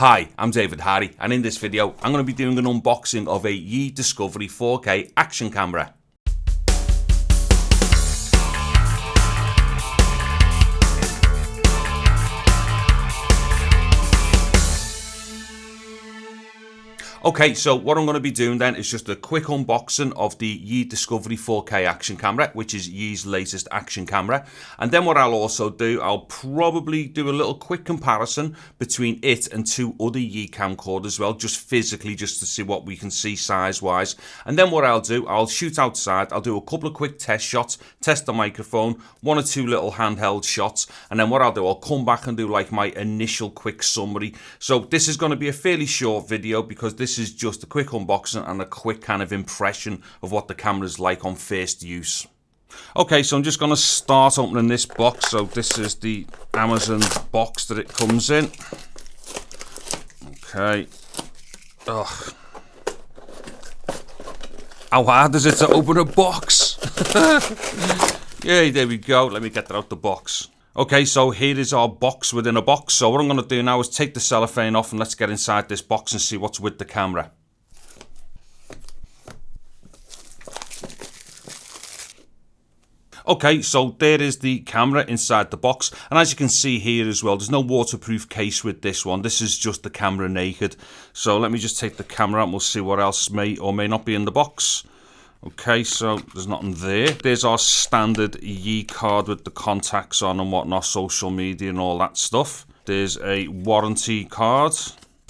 Hi, I'm David Hardy, and in this video I'm going to be doing an unboxing of a Yi Discovery 4K action camera. Okay, so what I'm going to be doing then is just a quick unboxing of the Yi Discovery 4K action camera, which is Yi's latest action camera. And then what I'll also do, I'll probably do a little quick comparison between it and two other Yi camcorders as well, just physically, just to see what we can see size-wise. And then what I'll do, I'll shoot outside, I'll do a couple of quick test shots, test the microphone, one or two little handheld shots, and then what I'll do, I'll come back and do like my initial quick summary. So this is going to be a fairly short video because this is just a quick unboxing and a quick kind of impression of what the camera is like on first use. Okay, so I'm just going to start opening this box. So this is the Amazon box that it comes in. Okay. Ugh. How hard is it to open a box? Yay, there we go. Let me get that out the box. Okay, so here is our box within a box. So what I'm going to do now is take the cellophane off and let's get inside this box and see what's with the camera. Okay, so there is the camera inside the box, and as you can see here as well, there's no waterproof case with this one. This is just the camera naked. So let me just take the camera out and we'll see what else may or may not be in the box. Okay, so there's nothing there. There's our standard Yi card with the contacts on and whatnot, social media and all that stuff. There's a warranty card.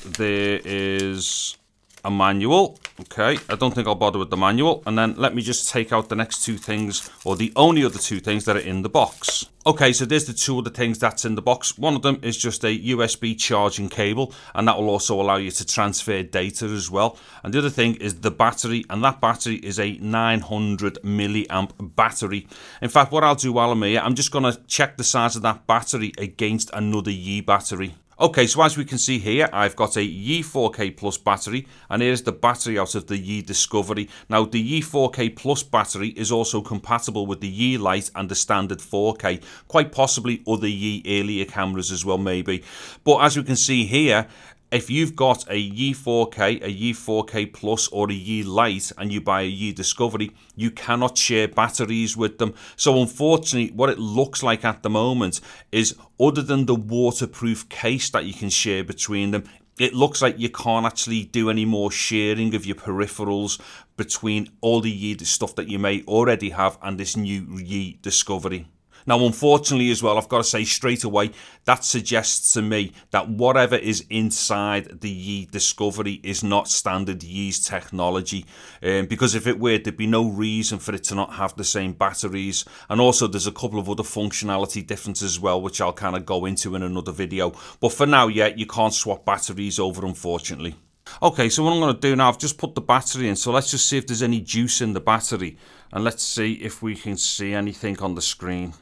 There is a manual. Okay, I don't think I'll bother with the manual. And then let me just take out the next two things, or the only other two things that are in the box. Okay, so there's the two other things that's in the box. One of them is just a USB charging cable, and that will also allow you to transfer data as well. And the other thing is the battery, and that battery is a 900 milliamp battery. In fact, what I'll do while I'm here, I'm just going to check the size of that battery against another Yi battery. Okay, so as we can see here, I've got a Yi 4K Plus battery, and here's the battery out of the Yi Discovery. Now, the Yi 4K Plus battery is also compatible with the Yi Lite and the standard 4K, quite possibly other Yi earlier cameras as well, maybe. But as we can see here, if you've got a Yi 4K, a Yi 4K Plus, or a Yi Lite, and you buy a Yi Discovery, you cannot share batteries with them. So unfortunately, what it looks like at the moment is, other than the waterproof case that you can share between them, it looks like you can't actually do any more sharing of your peripherals between all the Yi stuff that you may already have and this new Yi Discovery. Now, unfortunately as well, I've got to say straight away, that suggests to me that whatever is inside the Yi Discovery is not standard Yi's technology. Because if it were, there'd be no reason for it to not have the same batteries. And also, there's a couple of other functionality differences as well, which I'll kind of go into in another video. But for now, yeah, you can't swap batteries over, unfortunately. Okay, so what I'm going to do now, I've just put the battery in, so let's just see if there's any juice in the battery. And let's see if we can see anything on the screen.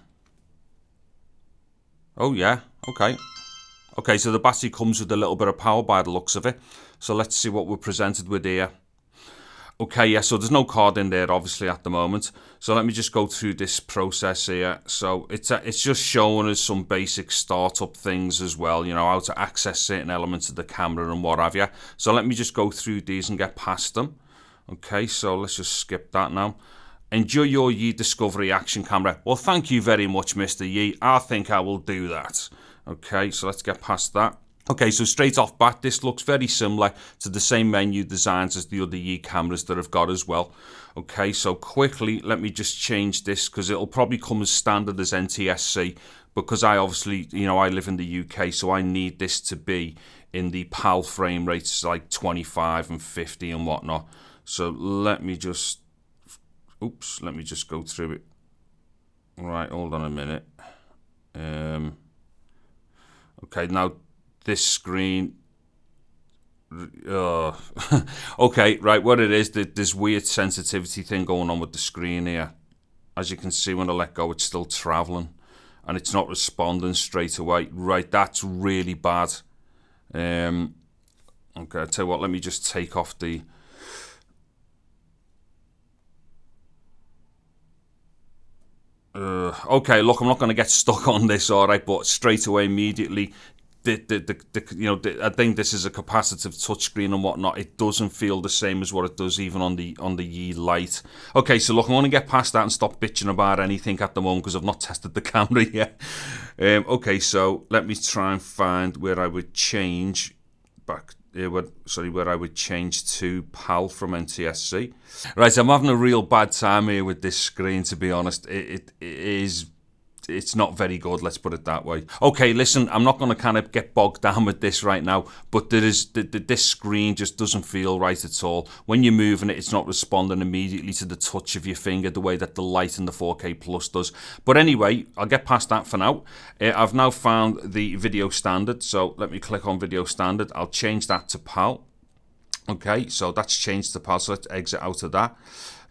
Oh yeah, okay. Okay, so the battery comes with a little bit of power by the looks of it. So let's see what we're presented with here. Okay, yeah, so there's no card in there obviously at the moment. So let me just go through this process here. So it's just showing us some basic startup things as well, you know, how to access certain elements of the camera and what have you. So let me just go through these and get past them. Okay, so let's just skip that now. Enjoy your Yi Discovery action camera. Well, thank you very much, Mr. Yi. I think I will do that. Okay, so let's get past that. Okay, so straight off bat, this looks very similar to the same menu designs as the other Yi cameras that I've got as well. Okay, so quickly, let me just change this because it'll probably come as standard as NTSC, because I obviously, you know, I live in the UK, so I need this to be in the PAL frame rates like 25 and 50 and whatnot. So let me just... Oops, let me just go through it. Right, hold on a minute. Okay, now this screen. Okay, right, what it is, this weird sensitivity thing going on with the screen here. As you can see, when I let go, it's still traveling. And it's not responding straight away. Right, that's really bad. Okay, I'll tell you what, let me just take off the... Okay, look, I'm not going to get stuck on this, alright, but straight away, immediately, I think this is a capacitive touchscreen and whatnot. It doesn't feel the same as what it does even on the Yi Lite. Okay, so look, I want to get past that and stop bitching about anything at the moment because I've not tested the camera yet. Okay, so let me try and find where I would change back. Where I would change to PAL from NTSC. Right, I'm having a real bad time here with this screen, to be honest. It's not very good, let's put it that way. Okay, listen, I'm not going to kind of get bogged down with this right now, but this screen just doesn't feel right at all. When you're moving it, it's not responding immediately to the touch of your finger the way that the Lite and the 4K Plus does. But anyway, I'll get past that for now. I've now found the video standard, so let me click on video standard. I'll change that to PAL. Okay, so that's changed to PAL, so let's exit out of that.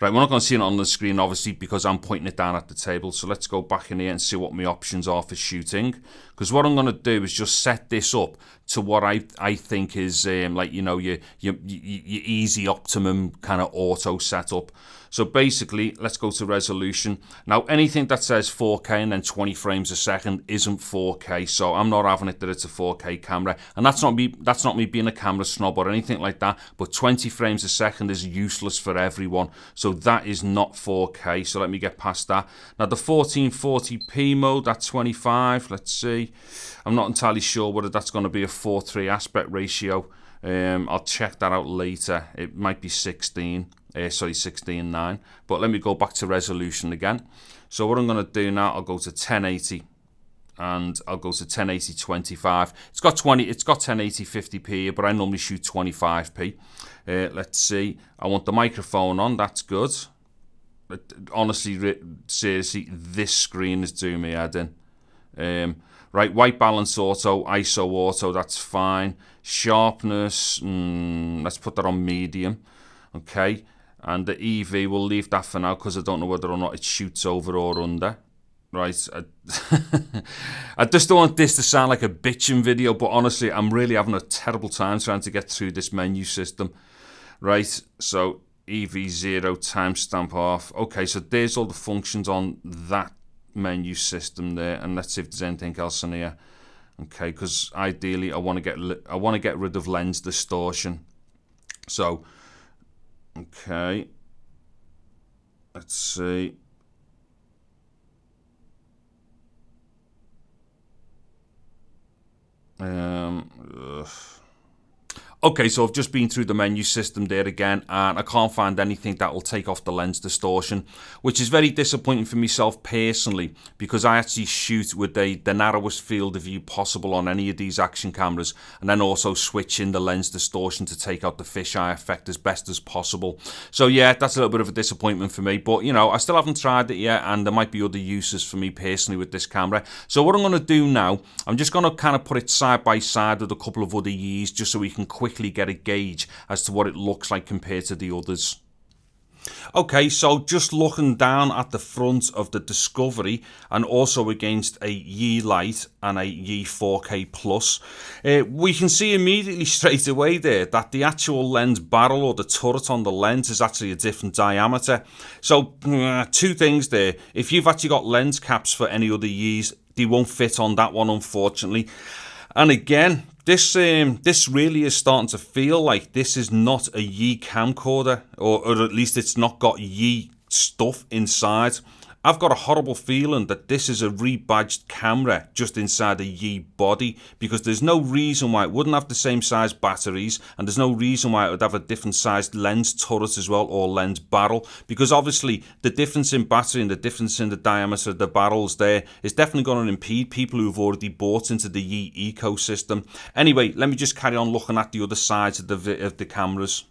Right, we're not going to see it on the screen, obviously, because I'm pointing it down at the table. So let's go back in here and see what my options are for shooting. Because what I'm going to do is just set this up to what I think is like, you know, your easy optimum kind of auto setup. So basically, let's go to resolution. Now, anything that says 4K and then 20 frames a second isn't 4K. So I'm not having it that it's a 4K camera. And that's not me being a camera snob or anything like that. But 20 frames a second is useless for everyone. So that is not 4K. So let me get past that. Now, the 1440p mode, that's 25. Let's see. I'm not entirely sure whether that's going to be a 4:3 aspect ratio. I'll check that out later. It might be 16:9. But let me go back to resolution again. So what I'm going to do now, I'll go to 1080 and I'll go to 1080 25. It's got 1080 50p here, but I normally shoot 25p. Let's see. I want the microphone on. That's good. But honestly, seriously, this screen is doing me head in. Right, white balance auto, ISO auto, that's fine. Sharpness, let's put that on medium. Okay, and the EV, we'll leave that for now because I don't know whether or not it shoots over or under. Right, I just don't want this to sound like a bitching video, but honestly, I'm really having a terrible time trying to get through this menu system. Right, so EV0 timestamp off. Okay, so there's all the functions on that menu system there, and let's see if there's anything else in here. Okay, because ideally I want to get rid of lens distortion. So, okay, let's see. Okay, so I've just been through the menu system there again, and I can't find anything that will take off the lens distortion, which is very disappointing for myself personally, because I actually shoot with the narrowest field of view possible on any of these action cameras, and then also switch in the lens distortion to take out the fisheye effect as best as possible. So yeah, that's a little bit of a disappointment for me, but you know, I still haven't tried it yet, and there might be other uses for me personally with this camera. So what I'm going to do now, I'm just going to kind of put it side by side with a couple of other Yis, just so we can quickly get a gauge as to what it looks like compared to the others. Okay, so just looking down at the front of the Discovery and also against a Yi Lite and a Yi 4K Plus, we can see immediately straight away there that the actual lens barrel or the turret on the lens is actually a different diameter. So two things there. If you've actually got lens caps for any other Yis, they won't fit on that one, unfortunately. And again, this really is starting to feel like this is not a Yi camcorder, or at least it's not got Yi stuff inside. I've got a horrible feeling that this is a rebadged camera just inside a Yi body, because there's no reason why it wouldn't have the same size batteries, and there's no reason why it would have a different sized lens turret as well, or lens barrel, because obviously the difference in battery and the difference in the diameter of the barrels there is definitely going to impede people who've already bought into the Yi ecosystem. Anyway, let me just carry on looking at the other sides of the cameras.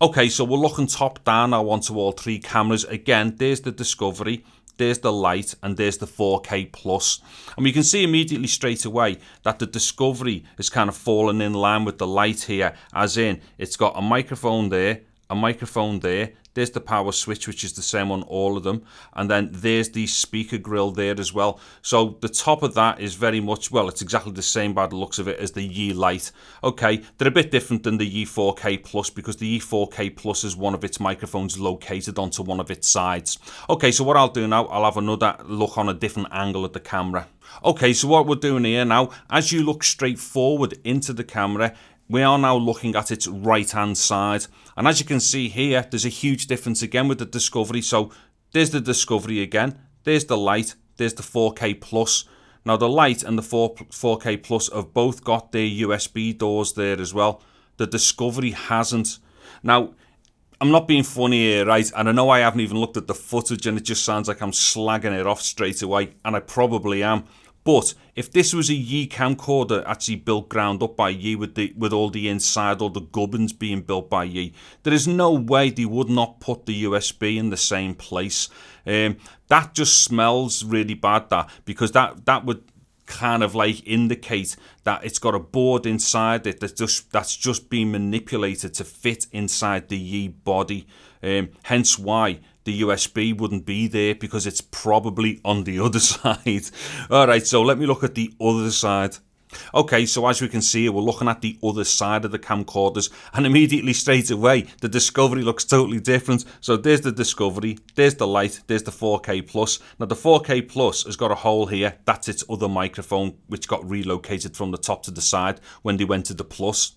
Okay, so we're looking top down now onto all three cameras. Again, there's the Discovery, there's the Lite, and there's the 4K Plus. And we can see immediately straight away that the Discovery is kind of falling in line with the Lite here, as in it's got a microphone there a microphone there. There's the power switch, which is the same on all of them. And then there's the speaker grill there as well. So the top of that is very much, well, it's exactly the same by the looks of it as the Yi Lite. Okay, they're a bit different than the Yi 4K Plus because the Yi 4K Plus is one of its microphones located onto one of its sides. Okay, so what I'll do now, I'll have another look on a different angle at the camera. Okay, so what we're doing here now, as you look straight forward into the camera, we are now looking at its right hand side, and as you can see here, there's a huge difference again with the Discovery. So there's the Discovery again, there's the Lite, there's the 4K Plus. Now the Lite and the 4K Plus have both got their USB doors there as well. The Discovery hasn't. Now I'm not being funny here, right? And I know I haven't even looked at the footage and it just sounds like I'm slagging it off straight away, and I probably am. But if this was a Yi camcorder actually built ground up by Yi with all the inside, all the gubbins being built by Yi, there is no way they would not put the USB in the same place. That just smells really bad, because that would kind of like indicate that it's got a board inside it that's just been manipulated to fit inside the Yi body. Hence why the USB wouldn't be there, because it's probably on the other side. Alright, so let me look at the other side. Okay, so as we can see, we're looking at the other side of the camcorders, and immediately straight away, the Discovery looks totally different. So there's the Discovery, there's the Lite, there's the 4K Plus. Now the 4K Plus has got a hole here, that's its other microphone, which got relocated from the top to the side when they went to the Plus.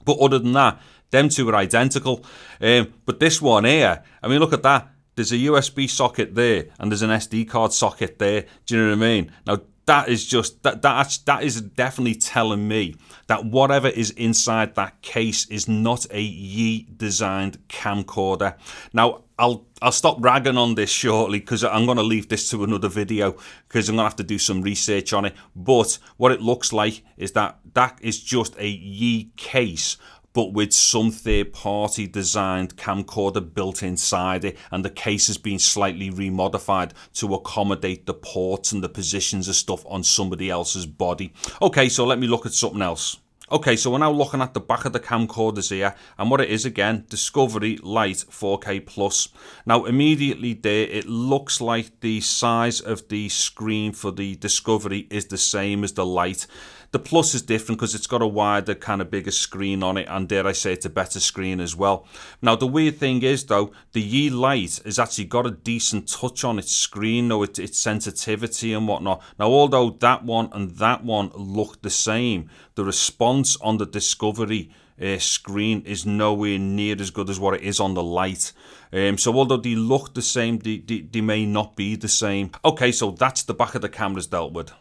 But other than that, them two are identical. But this one here, I mean, look at that. There's a USB socket there, and there's an SD card socket there. Do you know what I mean? Now, that is just, that is definitely telling me that whatever is inside that case is not a Yi designed camcorder. Now, I'll stop ragging on this shortly, because I'm going to leave this to another video, because I'm going to have to do some research on it. But what it looks like is that is just a Yi case, but with some third-party designed camcorder built inside it, and the case has been slightly remodified to accommodate the ports and the positions of stuff on somebody else's body. Okay, so let me look at something else. Okay, so we're now looking at the back of the camcorders here, and what it is again, Discovery Lite 4K Plus. Now immediately there, it looks like the size of the screen for the Discovery is the same as the Lite. The Plus is different because it's got a wider, kind of bigger screen on it, and dare I say, it's a better screen as well. Now, the weird thing is, though, the Yi Lite has actually got a decent touch on its screen, though, its sensitivity and whatnot. Now, although that one and that one look the same, the response on the Discovery screen is nowhere near as good as what it is on the Lite. So although they look the same, they may not be the same. Okay, so that's the back of the cameras dealt with.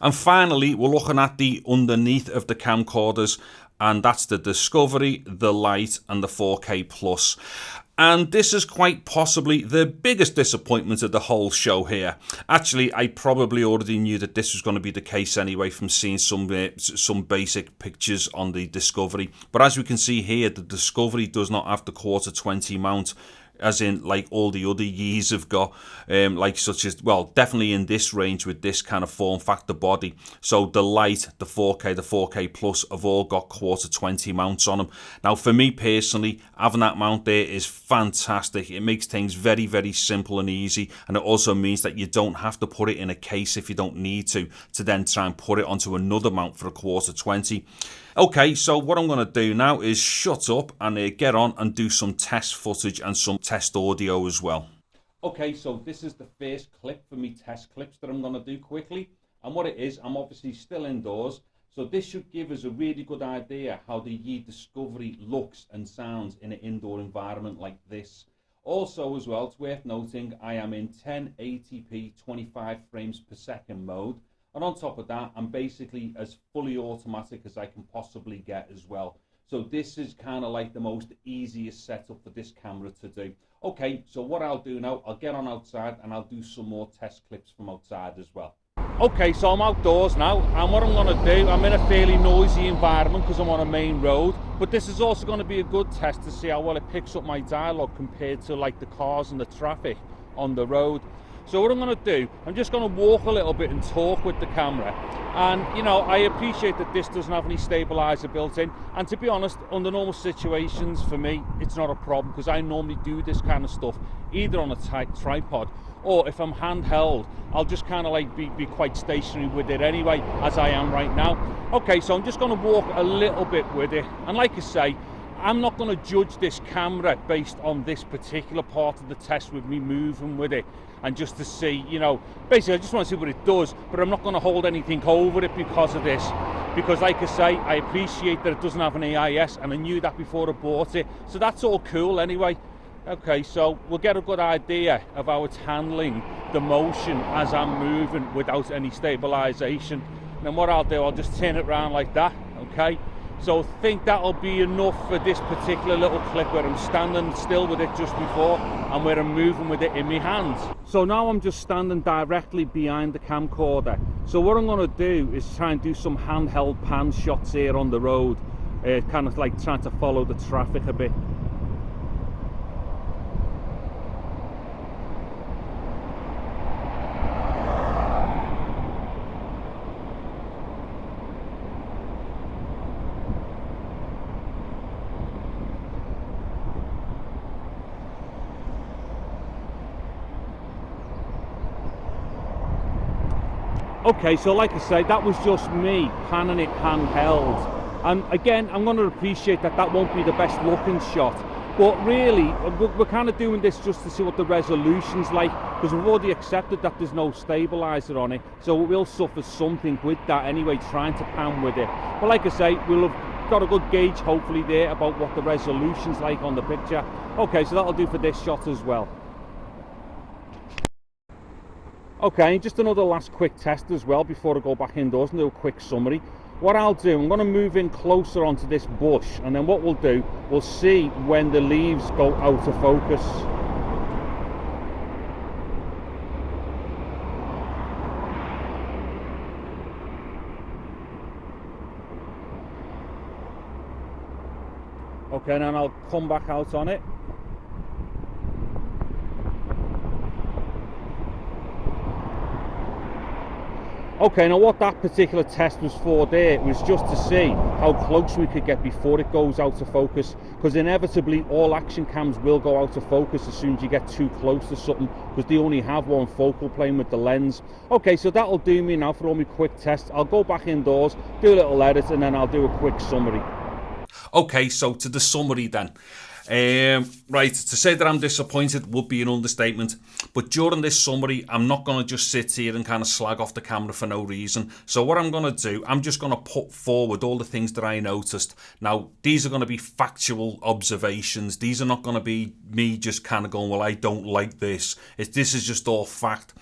And finally, we're looking at the underneath of the camcorders, and that's the Discovery, the Lite, and the 4K Plus. And this is quite possibly the biggest disappointment of the whole show here. Actually, I probably already knew that this was going to be the case anyway from seeing some basic pictures on the Discovery. But as we can see here, the Discovery does not have the Q20 mount, as in like all the other Yis have got, like such as, well, definitely in this range with this kind of form factor body. So the Lite, the 4K, the 4K Plus have all got Q20 mounts on them. Now for me personally, having that mount there is fantastic. It makes things very, very simple and easy, and it also means that you don't have to put it in a case if you don't need to then try and put it onto another mount for a Q20. Okay, so what I'm going to do now is shut up and get on and do some test footage and some test audio as well. Okay, so this is the first clip for me test clips that I'm going to do quickly. And what it is, I'm obviously still indoors, so this should give us a really good idea how the Yi Discovery looks and sounds in an indoor environment like this. Also as well, it's worth noting, I am in 1080p 25 frames per second mode. And on top of that, I'm basically as fully automatic as I can possibly get as well. So this is kind of like the most easiest setup for this camera to do. Okay, so what I'll do now, I'll get on outside and I'll do some more test clips from outside as well. Okay, so I'm outdoors now, and what I'm going to do, I'm in a fairly noisy environment because I'm on a main road, but this is also going to be a good test to see how well it picks up my dialogue compared to like the cars and the traffic on the road. So what I'm going to do, I'm just going to walk a little bit and talk with the camera. And you know, I appreciate that this doesn't have any stabilizer built in, and to be honest, under normal situations for me it's not a problem, because I normally do this kind of stuff either on a tight tripod, or if I'm handheld I'll just kind of like be quite stationary with it anyway, as I am right now. Okay, so I'm just going to walk a little bit with it, and like I say, I'm not going to judge this camera based on this particular part of the test with me moving with it, and just to see, you know, basically I just want to see what it does, but I'm not going to hold anything over it because of this, because like I say, I appreciate that it doesn't have an AIS, and I knew that before I bought it, so that's all cool anyway. Okay, so we'll get a good idea of how it's handling the motion as I'm moving without any stabilization. And then what I'll do, I'll just turn it around like that, okay? So I think that'll be enough for this particular little clip where I'm standing still with it just before and where I'm moving with it in my hands. So now I'm just standing directly behind the camcorder. So what I'm going to do is try and do some handheld pan shots here on the road, kind of like trying to follow the traffic a bit. Okay, so like I say, that was just me panning it handheld, and again I'm going to appreciate that that won't be the best looking shot, but really we're kind of doing this just to see what the resolution's like, because we've already accepted that there's no stabilizer on it, so we'll suffer something with that anyway, trying to pan with it. But like I say, we'll have got a good gauge hopefully there about what the resolution's like on the picture. Okay, so that'll do for this shot as well. Okay, just another last quick test as well before I go back indoors and do a quick summary. What I'll do, I'm going to move in closer onto this bush, and then what we'll do, we'll see when the leaves go out of focus. Okay, and then I'll come back out on it. Okay, now what that particular test was for there was just to see how close we could get before it goes out of focus, because inevitably all action cams will go out of focus as soon as you get too close to something, because they only have one focal plane with the lens. Okay, so that'll do me now for all my quick tests. I'll go back indoors, do a little edit, and then I'll do a quick summary. Okay, so to the summary then. Right, to say that I'm disappointed would be an understatement, but during this summary I'm not going to just sit here and kind of slag off the camera for no reason. So what I'm going to do, I'm just going to put forward all the things that I noticed. Now these are going to be factual observations, these are not going to be me just kind of going, well, I don't like this. This is just all fact.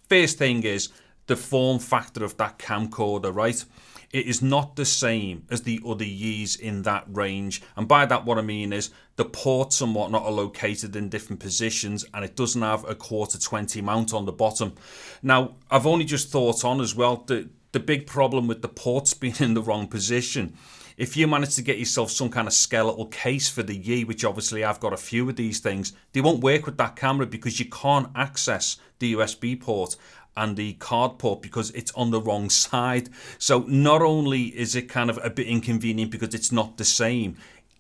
First thing is the form factor of that camcorder, right? It is not the same as the other Yis in that range, and by that what I mean is the ports and whatnot are located in different positions, and it doesn't have a 1/4-20 mount on the bottom. Now I've only just thought on as well the big problem with the ports being in the wrong position. If you manage to get yourself some kind of skeletal case for the Yi, which obviously I've got a few of these things, they won't work with that camera because you can't access the USB port and the card port because it's on the wrong side. So not only is it kind of a bit inconvenient because it's not the same,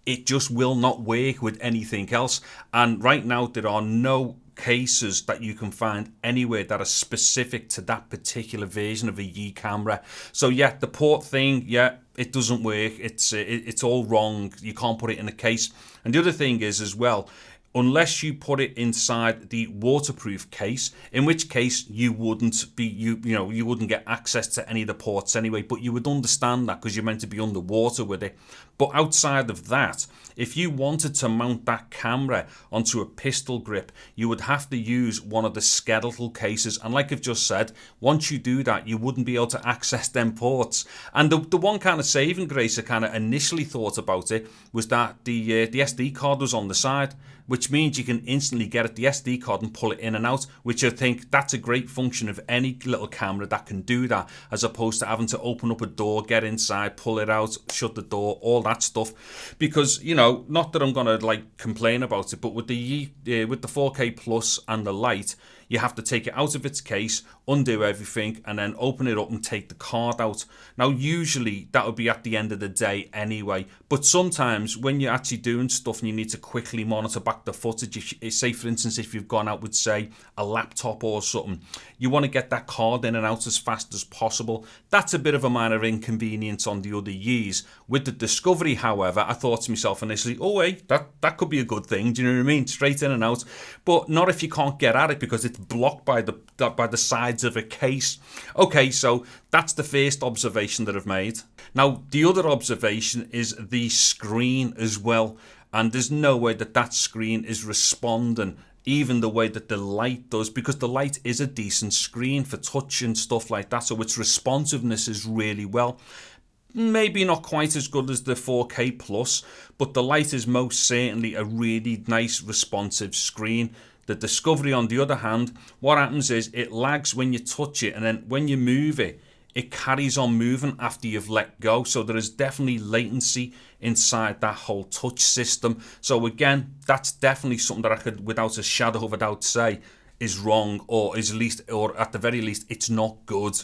it just will not work with anything else. And right now there are no cases that you can find anywhere that are specific to that particular version of a Yi camera. So yeah, the port thing, yeah, it doesn't work. It's all wrong. You can't put it in a case. And the other thing is as well, unless you put it inside the waterproof case, in which case you wouldn't be you wouldn't get access to any of the ports anyway, but you would understand that because you're meant to be underwater with it. But outside of that, if you wanted to mount that camera onto a pistol grip, you would have to use one of the skeletal cases, and like I've just said, once you do that you wouldn't be able to access them ports. And the one kind of saving grace I kind of initially thought about it was that the SD card was on the side, which means you can instantly get at the SD card and pull it in and out, which I think that's a great function of any little camera that can do that, as opposed to having to open up a door, get inside, pull it out, shut the door, all that stuff, because, you know, not that I'm gonna like complain about it, but with the 4K Plus and the Lite, you have to take it out of its case, undo everything, and then open it up and take the card out. Now, usually that would be at the end of the day anyway, but sometimes when you're actually doing stuff and you need to quickly monitor back the footage, say for instance, if you've gone out with, say, a laptop or something, you want to get that card in and out as fast as possible. That's a bit of a minor inconvenience on the other Yis. With the Discovery, however, I thought to myself initially, oh wait, that could be a good thing, do you know what I mean? Straight in and out, but not if you can't get at it because it's blocked by the sides of a case. Okay, so that's the first observation that I've made. Now, the other observation is the screen as well, and there's no way that screen is responding even the way that the Lite does, because the Lite is a decent screen for touch and stuff like that, so its responsiveness is really well. Maybe not quite as good as the 4K Plus, but the Lite is most certainly a really nice responsive screen. The Discovery, on the other hand, what happens is it lags when you touch it, and then when you move it, it carries on moving after you've let go. So there is definitely latency inside that whole touch system. So again, that's definitely something that I could, without a shadow of a doubt, say is wrong, or is at least, or at the very least, it's not good.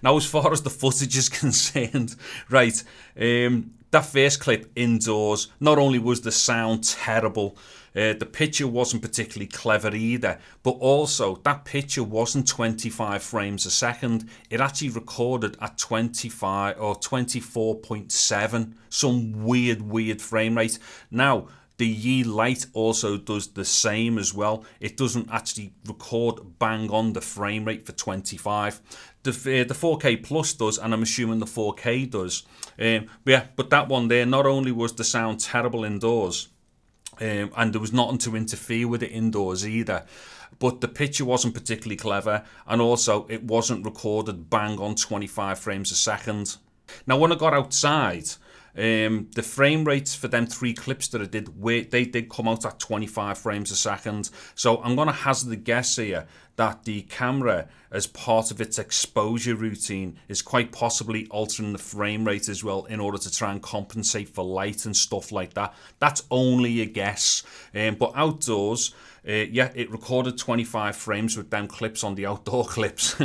Now, as far as the footage is concerned, right, that first clip indoors, not only was the sound terrible, the picture wasn't particularly clever either, but also that picture wasn't 25 frames a second. It actually recorded at 25 or 24.7, some weird frame rate. Now, the Yi Lite also does the same as well. It doesn't actually record bang on the frame rate for 25. The 4K Plus does, and I'm assuming the 4K does. But that one there, not only was the sound terrible indoors, and there was nothing to interfere with it indoors either, but the picture wasn't particularly clever, and also it wasn't recorded bang on 25 frames a second. Now, when I got outside, the frame rates for them 3 clips that I did, they did come out at 25 frames a second. So I'm going to hazard a guess here that the camera, as part of its exposure routine, is quite possibly altering the frame rate as well in order to try and compensate for light and stuff like that. That's only a guess. But outdoors, it recorded 25 frames with them clips on the outdoor clips,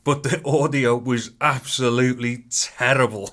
but the audio was absolutely terrible.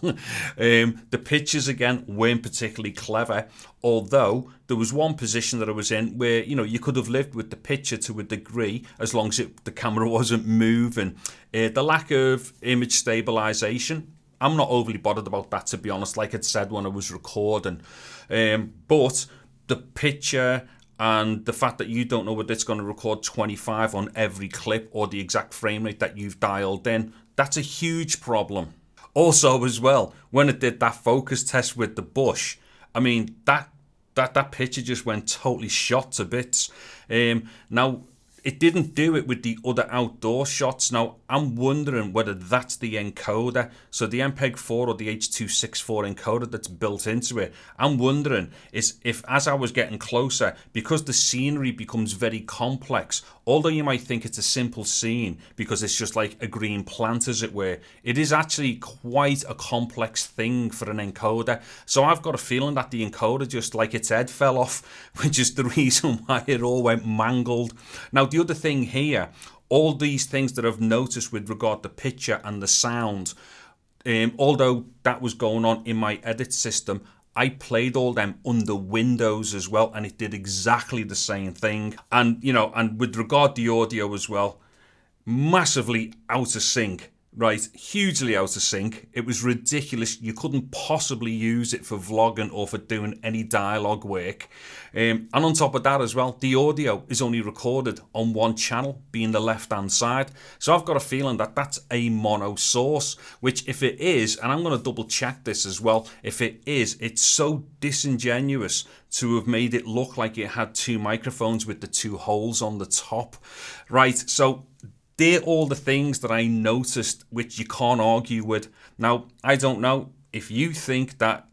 The pictures, again, weren't particularly clever, although there was one position that I was in where, you know, you could have lived with the picture to a degree as long as the camera wasn't moving. The lack of image stabilization, I'm not overly bothered about that, to be honest, like I'd said when I was recording. But the picture and the fact that you don't know whether it's going to record 25 on every clip or the exact frame rate that you've dialed in, that's a huge problem. Also, as well, when it did that focus test with the bush, I mean, that picture just went totally shot to bits. Now, it didn't do it with the other outdoor shots. Now, I'm wondering whether that's the encoder. So the MPEG-4 or the H.264 encoder that's built into it. I'm wondering if as I was getting closer, because the scenery becomes very complex, although you might think it's a simple scene because it's just like a green plant, as it were, it is actually quite a complex thing for an encoder. So I've got a feeling that the encoder, just like its head fell off, which is the reason why it all went mangled. Now, the other thing here, all these things that I've noticed with regard to picture and the sound, although that was going on in my edit system, I played all them under Windows as well, and it did exactly the same thing. And, you know, and with regard to the audio as well, massively out of sync. Right, hugely out of sync. It was ridiculous. You couldn't possibly use it for vlogging or for doing any dialogue work. And on top of that as well, the audio is only recorded on one channel, being the left-hand side. So I've got a feeling that that's a mono source, which if it is, and I'm going to double check this as well, if it is, it's so disingenuous to have made it look like it had 2 microphones with the 2 holes on the top. Right, so they're all the things that I noticed, which you can't argue with. Now, I don't know if you think that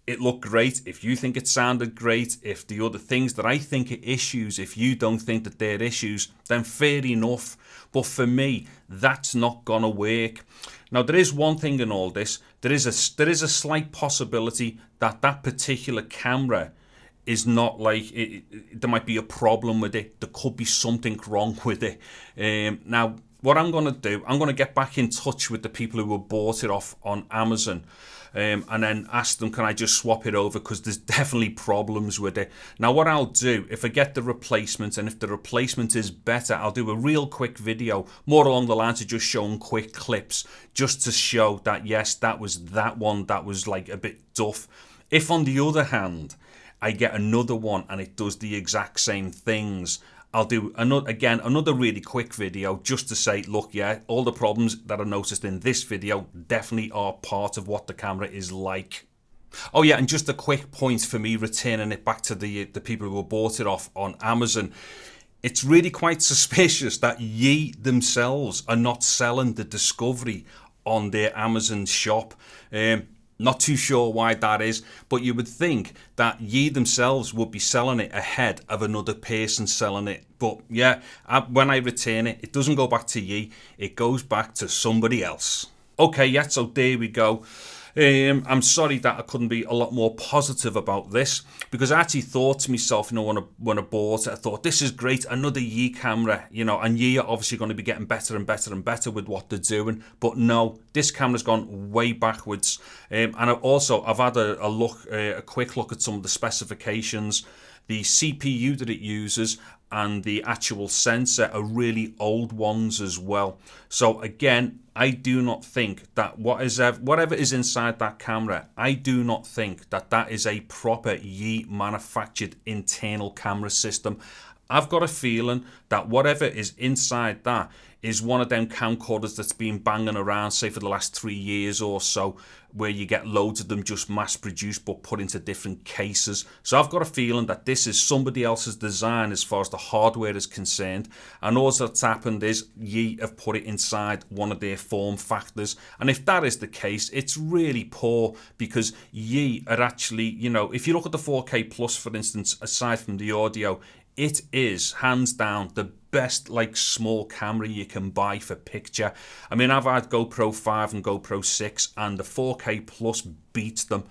it looked great, if you think it sounded great, if the other things that I think are issues, if you don't think that they're issues, then fair enough. But for me, that's not gonna work. Now, there is one thing in all this. There is a slight possibility that that particular camera is not like there might be a problem with it. There could be something wrong with it. Now, what I'm going to do, I'm going to get back in touch with the people who bought it off on Amazon, and then ask them, can I just swap it over, because there's definitely problems with it. Now, what I'll do, if I get the replacement, and if the replacement is better, I'll do a real quick video, more along the lines of just showing quick clips, just to show that, yes, that was that one that was like a bit duff. If, on the other hand, I get another one and it does the exact same things, I'll do another really quick video just to say, look, yeah, all the problems that are noticed in this video definitely are part of what the camera is like. Oh yeah, and just a quick point for me returning it back to the people who bought it off on Amazon. It's really quite suspicious that Yi themselves are not selling the Discovery on their Amazon shop. Not too sure why that is, but you would think that Yi themselves would be selling it ahead of another person selling it. But yeah, when I return it, it doesn't go back to Yi, it goes back to somebody else. Okay, yeah, so there we go. I'm sorry that I couldn't be a lot more positive about this, because I actually thought to myself, you know, when I bought it, I thought, this is great, another Yi camera, you know, and Yi are obviously going to be getting better and better and better with what they're doing. But no, this camera's gone way backwards. And I've had a quick look at some of the specifications. The CPU that it uses and the actual sensor are really old ones as well. So again, I do not think that whatever is inside that camera, I do not think that that is a proper Yi manufactured internal camera system. I've got a feeling that whatever is inside that is one of them camcorders that's been banging around, say, for the last 3 years or so, where you get loads of them just mass produced but put into different cases. So I've got a feeling that this is somebody else's design as far as the hardware is concerned, and all that's happened is Yi have put it inside one of their form factors. And if that is the case, it's really poor, because Yi are actually, you know, if you look at the 4K Plus, for instance, aside from the audio, it is hands down the best like small camera you can buy for picture. I mean, I've had GoPro 5 and GoPro 6 and the 4K Plus beats them.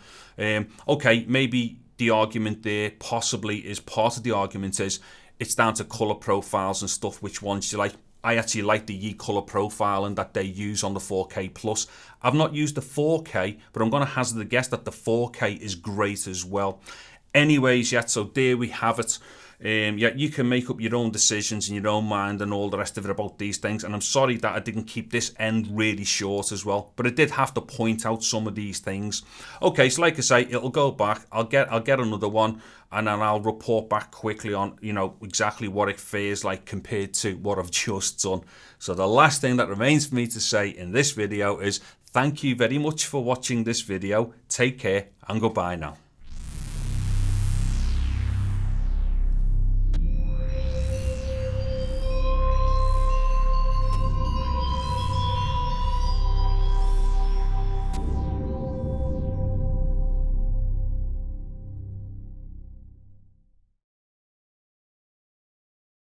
Okay, maybe the argument there possibly is part of the argument is it's down to color profiles and stuff, which ones you like. I actually like the Yi color profiling that they use on the 4K Plus. I've not used the 4K, but I'm going to hazard a guess that the 4K is great as well. Anyways, yeah, so there we have it. Yeah, you can make up your own decisions in your own mind and all the rest of it about these things. And I'm sorry that I didn't keep this end really short as well, but I did have to point out some of these things. Okay, so like I say, it'll go back. I'll get another one, and then I'll report back quickly on, you know, exactly what it fares like compared to what I've just done. So the last thing that remains for me to say in this video is thank you very much for watching this video. Take care and goodbye now.